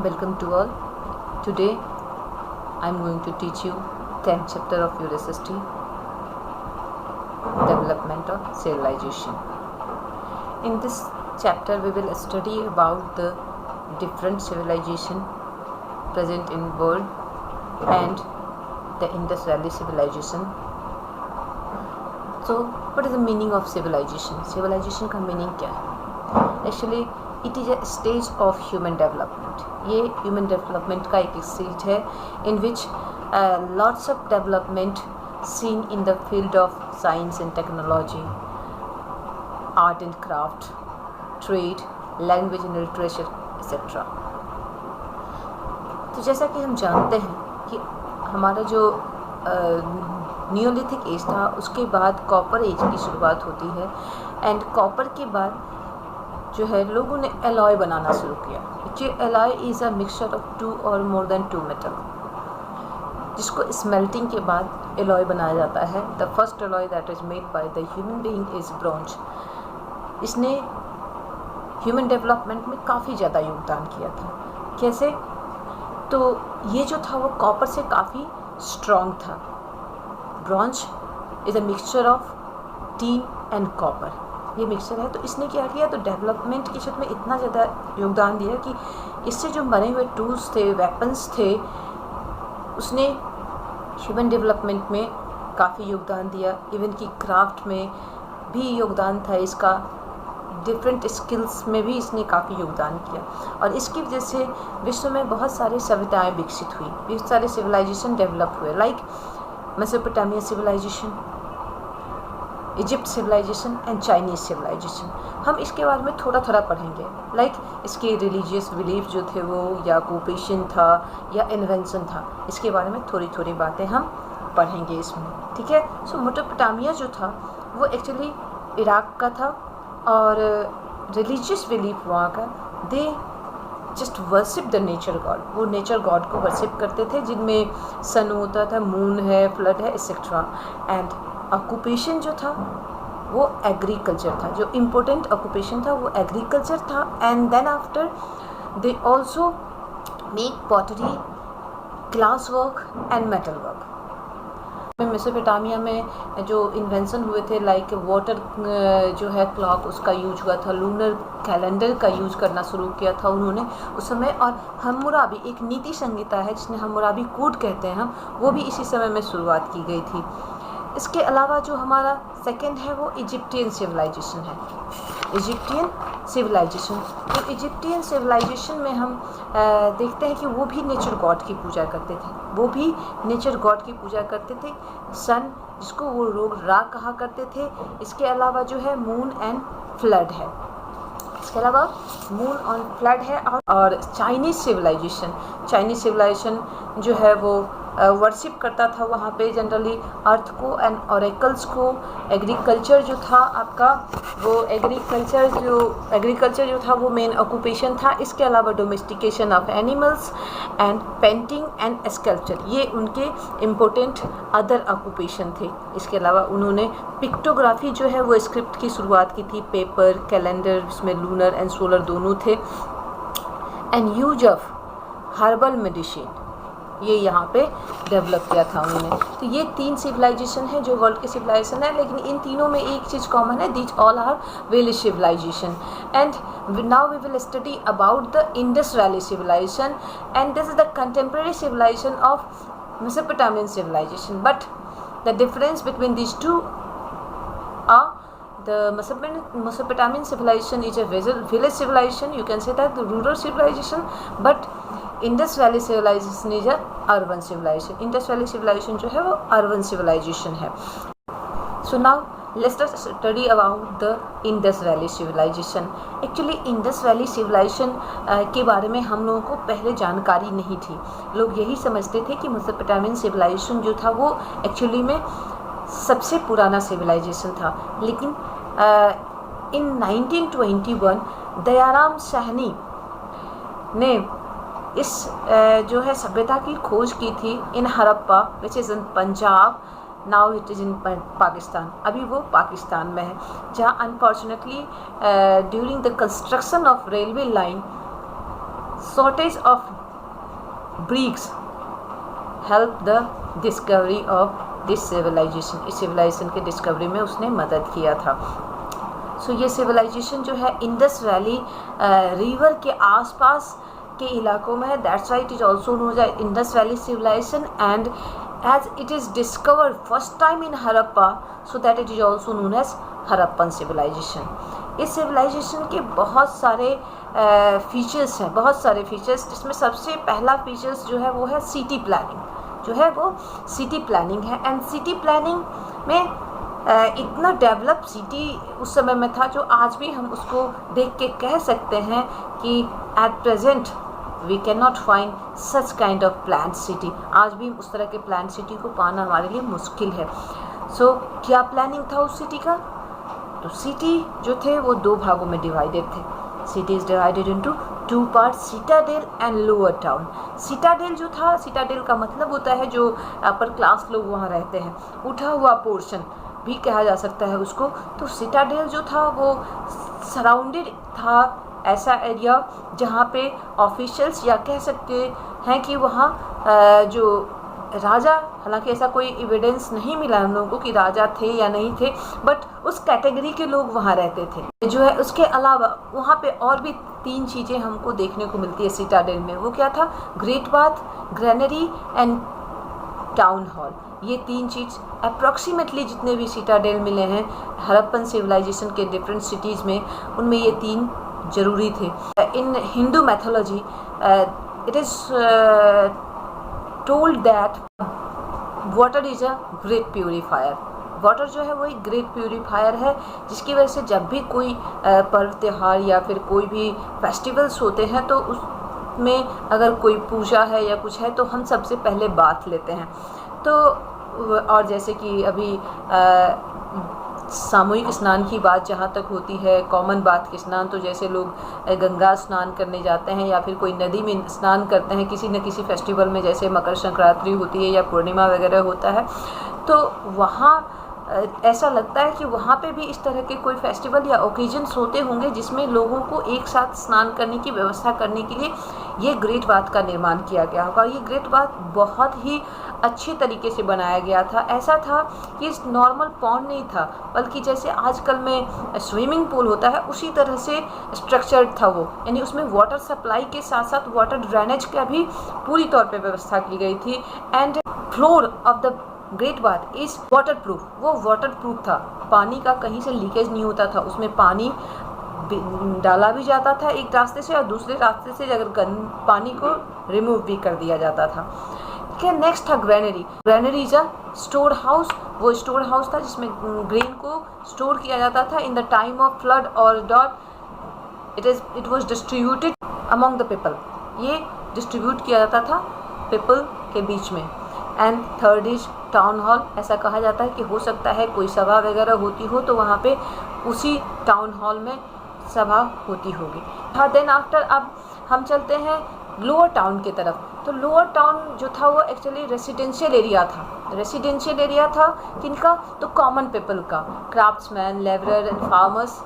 Welcome to all. Today I am going to teach you 10th chapter of your SST, Development of Civilization. In this chapter we will study about the different civilization present in world and the Indus Valley civilization. So what is the meaning of civilization? Civilization का meaning क्या है? Actually it is a stage of human development. ये human development का एक stage है in which lots of development seen in the field of science and technology, art and craft, trade, language and literature, etc. तो जैसा कि हम जानते हैं कि हमारा जो नियोलिथिक एज था उसके बाद कॉपर एज की शुरुआत होती है एंड कॉपर के बाद जो है लोगों ने एलॉय बनाना शुरू किया. ये alloy is a mixture of two or more than two metal, जिसको स्मेल्टिंग के बाद एलॉय बनाया जाता है. The first alloy that is made by the human being is bronze. इसने ह्यूमन डेवलपमेंट में काफ़ी ज़्यादा योगदान किया था. कैसे? तो ये जो था वो कॉपर से काफ़ी स्ट्रॉन्ग था. Bronze is a mixture of tin and copper. ये मिक्सचर है. तो इसने क्या किया, तो डेवलपमेंट के क्षेत्र में इतना ज़्यादा योगदान दिया कि इससे जो बने हुए टूल्स थे, वेपन्स थे, उसने ह्यूमन डेवलपमेंट में काफ़ी योगदान दिया. इवन कि क्राफ्ट में भी योगदान था इसका. डिफरेंट स्किल्स में भी इसने काफ़ी योगदान किया और इसकी वजह से विश्व में बहुत सारी सभ्यताएँ विकसित हुई, बहुत सारे सिविलाइजेशन डेवलप हुए. Like Mesopotamia civilization, Egypt civilization and Chinese civilization. हम इसके बारे में थोड़ा थोड़ा पढ़ेंगे. लाइक इसके रिलीजियस बिलीफ जो थे वो, या ऑक्यूपेशन था या इन्वेंशन था, इसके बारे में थोड़ी थोड़ी बातें हम पढ़ेंगे इसमें. ठीक है. सो मेसोपोटामिया जो था वो एक्चुअली इराक का था और रिलीजियस बिलीफ वहाँ का, they just worship the nature God. वो नेचर गॉड को वर्शिप करते थे, जिनमें सन होता था, मून है, फ्लड है, एक्सेट्रा. एंड ऑक्यूपेशन जो था वो एग्रीकल्चर था. जो इम्पोर्टेंट ऑक्यूपेशन था वो एग्रीकल्चर था. And then after they also make pottery, glass work and metal work. Mesopotamia में जो इन्वेंशन हुए थे, लाइक वाटर जो है क्लॉक, उसका यूज हुआ था. लूनर कैलेंडर का यूज करना शुरू किया था उन्होंने उस समय. और हम्मुराबी एक नीति संहिता है जिसने हम्मुराबी कोड कहते हैं हम, वो भी इसी समय में शुरुआत की गई थी. इसके अलावा जो हमारा सेकंड है वो इजिप्टियन सिविलाइजेशन है. इजिप्टियन सिविलाइजेशन, तो इजिप्टियन सिविलाइजेशन में हम देखते हैं कि वो भी नेचर गॉड की पूजा करते थे. वो भी नेचर गॉड की पूजा करते थे. सन, जिसको वो लोग रा कहा करते थे. इसके अलावा जो है मून एंड फ्लड है. इसके अलावा मून और फ्लड है. और चाइनीज़ सिविलाइजेशन जो है वो वर्शिप करता था वहाँ पे जनरली अर्थ को एंड ऑरेकल्स को. एग्रीकल्चर जो था आपका, वो एग्रीकल्चर जो था वो मेन ऑक्यूपेशन था. इसके अलावा domestication of animals and painting and sculpture, ये उनके इम्पोर्टेंट अदर ऑक्यूपेशन थे. इसके अलावा उन्होंने पिक्टोग्राफी जो है वो स्क्रिप्ट की शुरुआत की थी. पेपर, कैलेंडर, इसमें लूनर एंड सोलर दोनों थे. And use of herbal medicine, ये यहाँ पे डेवलप किया था उन्होंने. तो ये 3 सिविलाइजेशन है जो वर्ल्ड के सिविलाइजेशन है, लेकिन इन तीनों में एक चीज़ कॉमन है, these all are village civilization. And now we will study about the Indus valley civilization and this is the contemporary civilization of Mesopotamian civilization. But the difference between these two are the Mesopotamian civilization is a village civilization, you can say that the rural civilization, but Indus Valley civilization is a urban civilization. Indus Valley civilization जो है वो urban civilization है. So now let's just study about the Indus Valley civilization. Actually Indus Valley civilization के बारे में हम लोगों को पहले जानकारी नहीं थी. लोग यही समझते थे कि मेसोपोटामियन civilization जो था वो एक्चुअली में सबसे पुराना सिविलाइजेशन था. लेकिन इन 1921 दयाराम साहनी ने इस जो है सभ्यता की खोज की थी in Harappa, which is in Punjab. Now it is in Pakistan. अभी वो पाकिस्तान में है, जहाँ unfortunately during the construction of railway line shortage of bricks help the discovery of this civilisation, इस सिविलाइजेशन के डिस्कवरी में उसने मदद किया था। सो ये सिविलाइजेशन जो है इंडस वैली रिवर के आसपास के इलाकों में है, that's why it is also known as Indus valley civilization, and as it is discovered first time in Harappa, so that it is also known as Harappan civilization. इस civilization के बहुत सारे फीचर्स हैं, बहुत सारे फीचर्स, जिसमें सबसे पहला फीचर्स जो है वो है सिटी प्लानिंग, जो है वो सिटी प्लानिंग है। एंड सिटी प्लानिंग में इतना डेवलप सिटी उस समय में था जो आज भी हम उसको देख के कह सकते हैं कि at present we can not find such kind of plan city. आज भी उस तरह के प्लान सिटी को पाना हमारे लिए मुश्किल है। सो क्या प्लानिंग था उस सिटी का? तो सिटी जो थे वो दो भागों में डिवाइडेड थे। City is divided into two part, Citadel and lower town. Citadel जो था, सिटाडेल का मतलब होता है जो अपर क्लास लोग वहाँ रहते हैं, उठा हुआ पोर्शन भी कहा जा सकता है उसको। तो सिटाडेल जो था वो सराउंडेड था, ऐसा एरिया जहाँ पे ऑफिशियल्स या कह सकते हैं कि वहाँ जो राजा, हालांकि ऐसा कोई एविडेंस नहीं मिला हम लोगों को कि राजा थे या नहीं थे, बट उस कैटेगरी के लोग वहाँ रहते थे जो है। उसके अलावा वहाँ पे और भी तीन चीज़ें हमको देखने को मिलती है सिटाडेल में। वो क्या था? Great bath, granary and town hall. ये तीन चीज़ अप्रॉक्सीमेटली जितने भी सिटाडेल मिले हैं हड़प्पन सिविलाइजेशन के डिफरेंट सिटीज़ में, उनमें ये तीन जरूरी थे। In Hindu mythology it is told that water is a great purifier. Water जो है वो एक ग्रेट प्यूरीफायर है, जिसकी वजह से जब भी कोई पर्व त्यौहार या फिर कोई भी फेस्टिवल्स होते हैं तो उसमें अगर कोई पूजा है या कुछ है तो हम सबसे पहले बाथ लेते हैं। तो और जैसे कि अभी सामूहिक स्नान की बात जहाँ तक होती है, कॉमन बाथ के स्नान, तो जैसे लोग गंगा स्नान करने जाते हैं या फिर कोई नदी में स्नान करते हैं किसी न किसी फेस्टिवल में, जैसे मकर संक्रांति होती है या पूर्णिमा वगैरह होता है, तो वहाँ ऐसा लगता है कि वहाँ पे भी इस तरह के कोई फेस्टिवल या ओकेजन्स होते होंगे जिसमें लोगों को एक साथ स्नान करने की व्यवस्था करने के लिए ये ग्रेट बाथ का निर्माण किया गया होगा। ये ग्रेट बाथ बहुत ही अच्छे तरीके से बनाया गया था। ऐसा था कि इस नॉर्मल पॉन्ड नहीं था, बल्कि जैसे आजकल में स्विमिंग पूल होता है उसी तरह से स्ट्रक्चर्ड था वो, यानी उसमें वाटर सप्लाई के साथ साथ वाटर ड्रेनेज का भी पूरी तौर पे व्यवस्था की गई थी। And floor of the great bath is water proof. वो वाटर प्रूफ था, पानी का कहीं से लीकेज नहीं होता था, उसमें पानी डाला भी जाता था एक रास्ते से और दूसरे रास्ते से अगर पानी को रिमूव भी कर दिया जाता था। क्या नेक्स्ट था granary. Granary is a store house. वो स्टोर हाउस था जिसमें ग्रेन को स्टोर किया जाता था in the time of flood और that it was distributed among the people. ये डिस्ट्रीब्यूट किया जाता था पीपल के बीच में। And third is town hall. ऐसा कहा जाता है कि हो सकता है कोई सभा वगैरह होती हो तो वहाँ पे उसी टाउन हॉल में सभा होती होगी। हाँ, देन आफ्टर अब हम चलते हैं लोअर टाउन की तरफ। तो लोअर टाउन जो था वो एक्चुअली रेसिडेंशियल एरिया था। रेसिडेंशियल एरिया था किनका? तो कॉमन पीपल का। Craftsman, labourer and farmers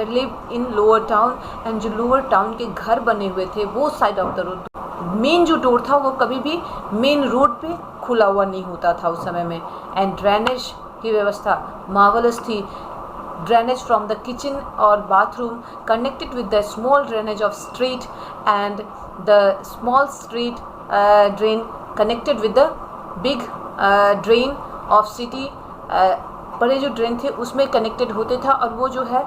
live in lower town. And जो लोअर टाउन के घर बने हुए थे वो side of the road, main जो डोर था वो कभी भी मेन रोड पे खुला हुआ नहीं होता था उस समय में। एंड ड्रेनेज की व्यवस्था मार्वलस थी। ड्रेनेज फ्रॉम द किचन और bathroom connected with the small drainage of street and the small street drain connected with the big drain of city. बड़े जो ड्रेन थे उसमें कनेक्टेड होते था और वो जो है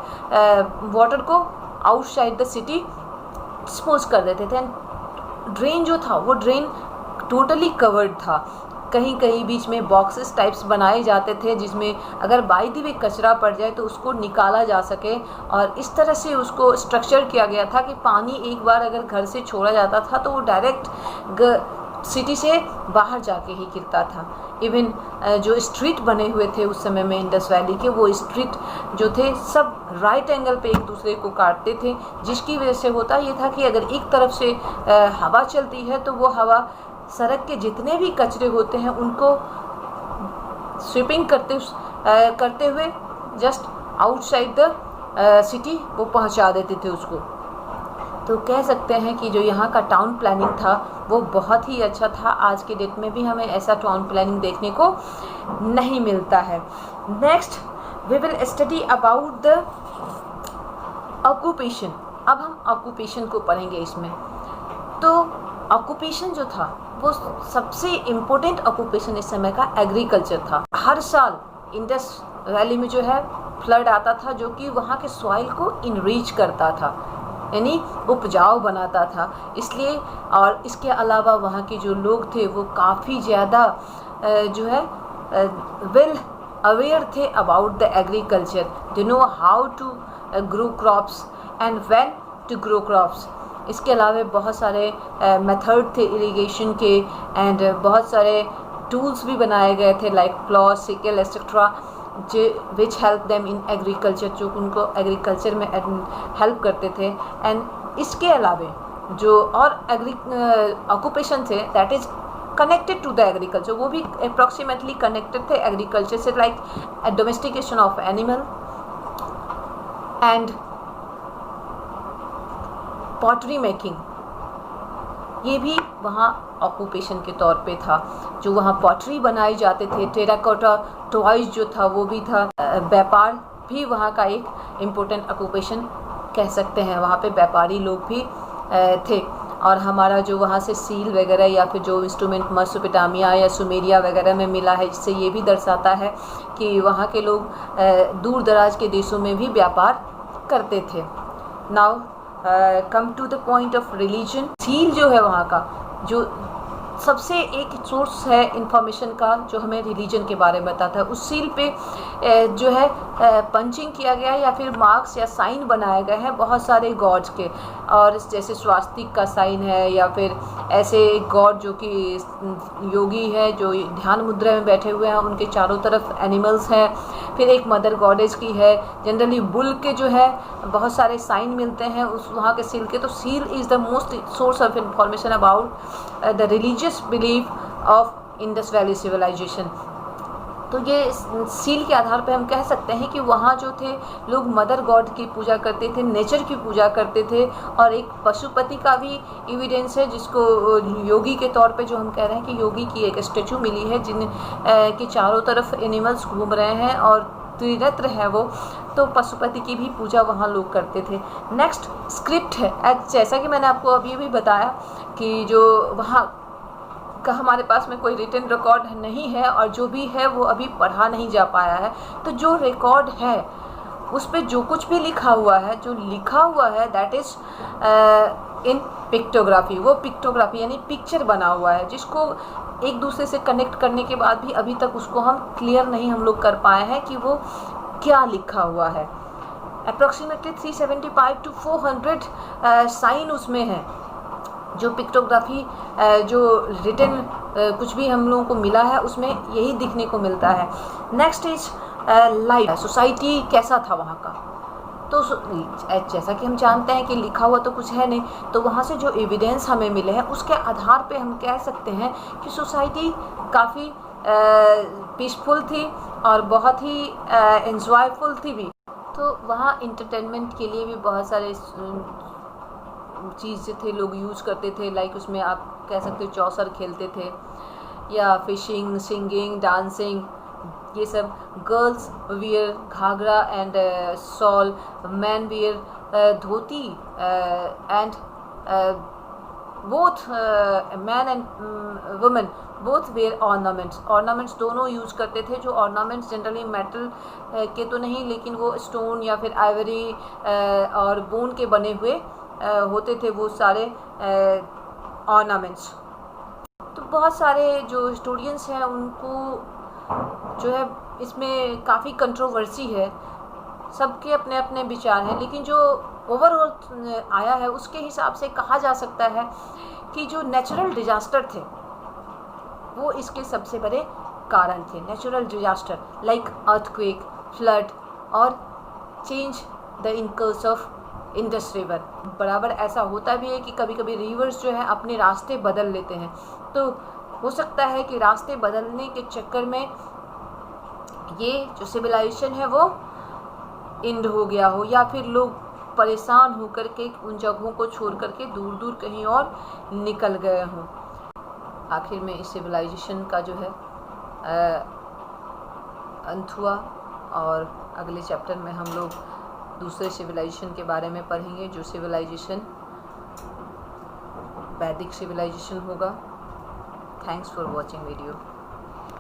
वाटर को आउटसाइड द सिटी डिस्पोज कर देते थे। ड्रेन जो था वो ड्रेन टोटली कवर्ड था। कहीं कहीं बीच में बॉक्सेस टाइप्स बनाए जाते थे जिसमें अगर बाई द वे कचरा पड़ जाए तो उसको निकाला जा सके, और इस तरह से उसको स्ट्रक्चर किया गया था कि पानी एक बार अगर घर से छोड़ा जाता था तो वो डायरेक्ट सिटी से बाहर जाके ही गिरता था। इवन जो स्ट्रीट बने हुए थे उस समय में इंडस वैली के, वो स्ट्रीट जो थे सब राइट एंगल पे एक दूसरे को काटते थे, जिसकी वजह से होता ये था कि अगर एक तरफ से हवा चलती है तो वो हवा सड़क के जितने भी कचरे होते हैं उनको स्वीपिंग करते हुए जस्ट आउटसाइड द सिटी वो पहुंचा देते थे उसको। तो कह सकते हैं कि जो यहाँ का टाउन प्लानिंग था वो बहुत ही अच्छा था। आज के डेट में भी हमें ऐसा टाउन प्लानिंग देखने को नहीं मिलता है। Next we will study about the occupation. अब हम ऑक्यूपेशन को पढ़ेंगे इसमें। तो ऑक्यूपेशन जो था वो सबसे इम्पोर्टेंट ऑक्यूपेशन इस समय का एग्रीकल्चर था। हर साल इंडस वैली में जो है फ्लड आता था, जो कि वहाँ के सॉइल को इनरीच करता था, यानी उपजाऊ बनाता था। इसलिए और इसके अलावा वहाँ के जो लोग थे वो काफ़ी ज़्यादा जो है वेल अवेयर थे about the agriculture. They know how to grow crops and when to grow crops. इसके अलावा बहुत सारे मेथड थे इरिगेशन के, एंड बहुत सारे टूल्स भी बनाए गए थे like plough, sickle etcetera, which help them in agriculture, जो उनको एग्रीकल्चर में हेल्प करते थे। एंड इसके अलावा जो और ऑक्यूपेशन थे that is connected to the agriculture, वो भी अप्रॉक्सीमेटली कनेक्टेड थे एग्रीकल्चर से, like domestication of animal and pottery making. ये भी वहाँ ऑक्यूपेशन के तौर पे था। जो वहाँ पॉटरी बनाए जाते थे, टेराकोटा टॉयज जो था वो भी था। व्यापार भी वहाँ का एक इम्पोर्टेंट ऑक्यूपेशन कह सकते हैं। वहाँ पे व्यापारी लोग भी थे। और हमारा जो वहाँ से सील वगैरह या फिर जो इंस्ट्रूमेंट मेसोपोटामिया या सुमेरिया वगैरह में मिला है, इससे ये भी दर्शाता है कि वहाँ के लोग दूर दराज के देशों में भी व्यापार करते थे। Now come to the point of religion. Seal जो है वहाँ का जो सबसे एक सोर्स है इंफॉर्मेशन का जो हमें रिलीजन के बारे में बताता है। उस सील पे जो है पंचिंग किया गया है या फिर मार्क्स या साइन बनाए गए हैं बहुत सारे गॉड्स के, और जैसे स्वास्तिक का साइन है या फिर ऐसे गॉड जो कि योगी है जो ध्यान मुद्रा में बैठे हुए हैं, उनके चारों तरफ एनिमल्स हैं। फिर एक मदर गॉडेज की है। जनरली बुल के जो है बहुत सारे साइन मिलते हैं उस वहाँ के सील के। तो seal is the most source of information about the religious belief of Indus valley civilization. तो ये सील के आधार पे हम कह सकते हैं कि वहाँ जो थे लोग मदर गॉड की पूजा करते थे, नेचर की पूजा करते थे। और एक पशुपति का भी एविडेंस है, जिसको योगी के तौर पे जो हम कह रहे हैं कि योगी की एक स्टेचू मिली है जिन के चारों तरफ एनिमल्स घूम रहे हैं और त्रिनेत्र है वो। तो पशुपति की भी पूजा वहाँ लोग करते थे। नेक्स्ट स्क्रिप्ट है। जैसा कि मैंने आपको अभी भी बताया कि जो वहाँ का हमारे पास में कोई रिटन रिकॉर्ड नहीं है और जो भी है वो अभी पढ़ा नहीं जा पाया है। तो जो रिकॉर्ड है उस पर जो कुछ भी लिखा हुआ है, जो लिखा हुआ है दैट इज़ इन पिक्टोग्राफी। वो पिक्टोग्राफी यानी पिक्चर बना हुआ है, जिसको एक दूसरे से कनेक्ट करने के बाद भी अभी तक उसको हम क्लियर नहीं हम लोग कर पाए हैं कि वो क्या लिखा हुआ है। अप्रॉक्सीमेटली 375 to 400 साइन उसमें है। जो पिक्टोग्राफी जो रिटन कुछ भी हम लोगों को मिला है उसमें यही दिखने को मिलता है। Next is life. सोसाइटी कैसा था वहाँ का। तो जैसा कि हम जानते हैं कि लिखा हुआ तो कुछ है नहीं, तो वहाँ से जो एविडेंस हमें मिले हैं उसके आधार पे हम कह सकते हैं कि सोसाइटी काफ़ी पीसफुल थी और बहुत ही एंजॉयफुल थी भी। तो वहाँ इंटरटेनमेंट के लिए भी बहुत सारे चीज़ थे लोग यूज़ करते थे। लाइक उसमें आप कह सकते हो चौसर खेलते थे या फिशिंग, सिंगिंग, डांसिंग, ये सब। Girls wear ghaghra and shawl, man wear dhoti and both man and women both wear ornaments. Ornaments दोनों यूज़ करते थे। जो ऑर्नामेंट्स जनरली मेटल के तो नहीं, लेकिन वो स्टोन या फिर आइवरी और बोन के बने हुए होते थे वो सारे ऑर्नामेंट्स। तो बहुत सारे जो स्टूडेंट्स हैं उनको जो है इसमें काफ़ी कंट्रोवर्सी है, सबके अपने अपने विचार हैं, लेकिन जो ओवरऑल आया है उसके हिसाब से कहा जा सकता है कि जो नेचुरल डिजास्टर थे वो इसके सबसे बड़े कारण थे। Natural disaster like earthquake, flood और change the in course of Indus river. बराबर ऐसा होता भी है कि कभी कभी रिवर्स जो है अपने रास्ते बदल लेते हैं। तो हो सकता है कि रास्ते बदलने के चक्कर में ये जो सिविलाइजेशन है वो इंड हो गया हो, या फिर लोग परेशान होकर के उन जगहों को छोड़ करके दूर दूर कहीं और निकल गए हों। आखिर में इस सिविलाइजेशन का जो है अंत हुआ, और अगले चैप्टर में हम लोग दूसरे सिविलाइजेशन के बारे में पढ़ेंगे, जो सिविलाइजेशन वैदिक सिविलाइजेशन होगा। Thanks for watching video.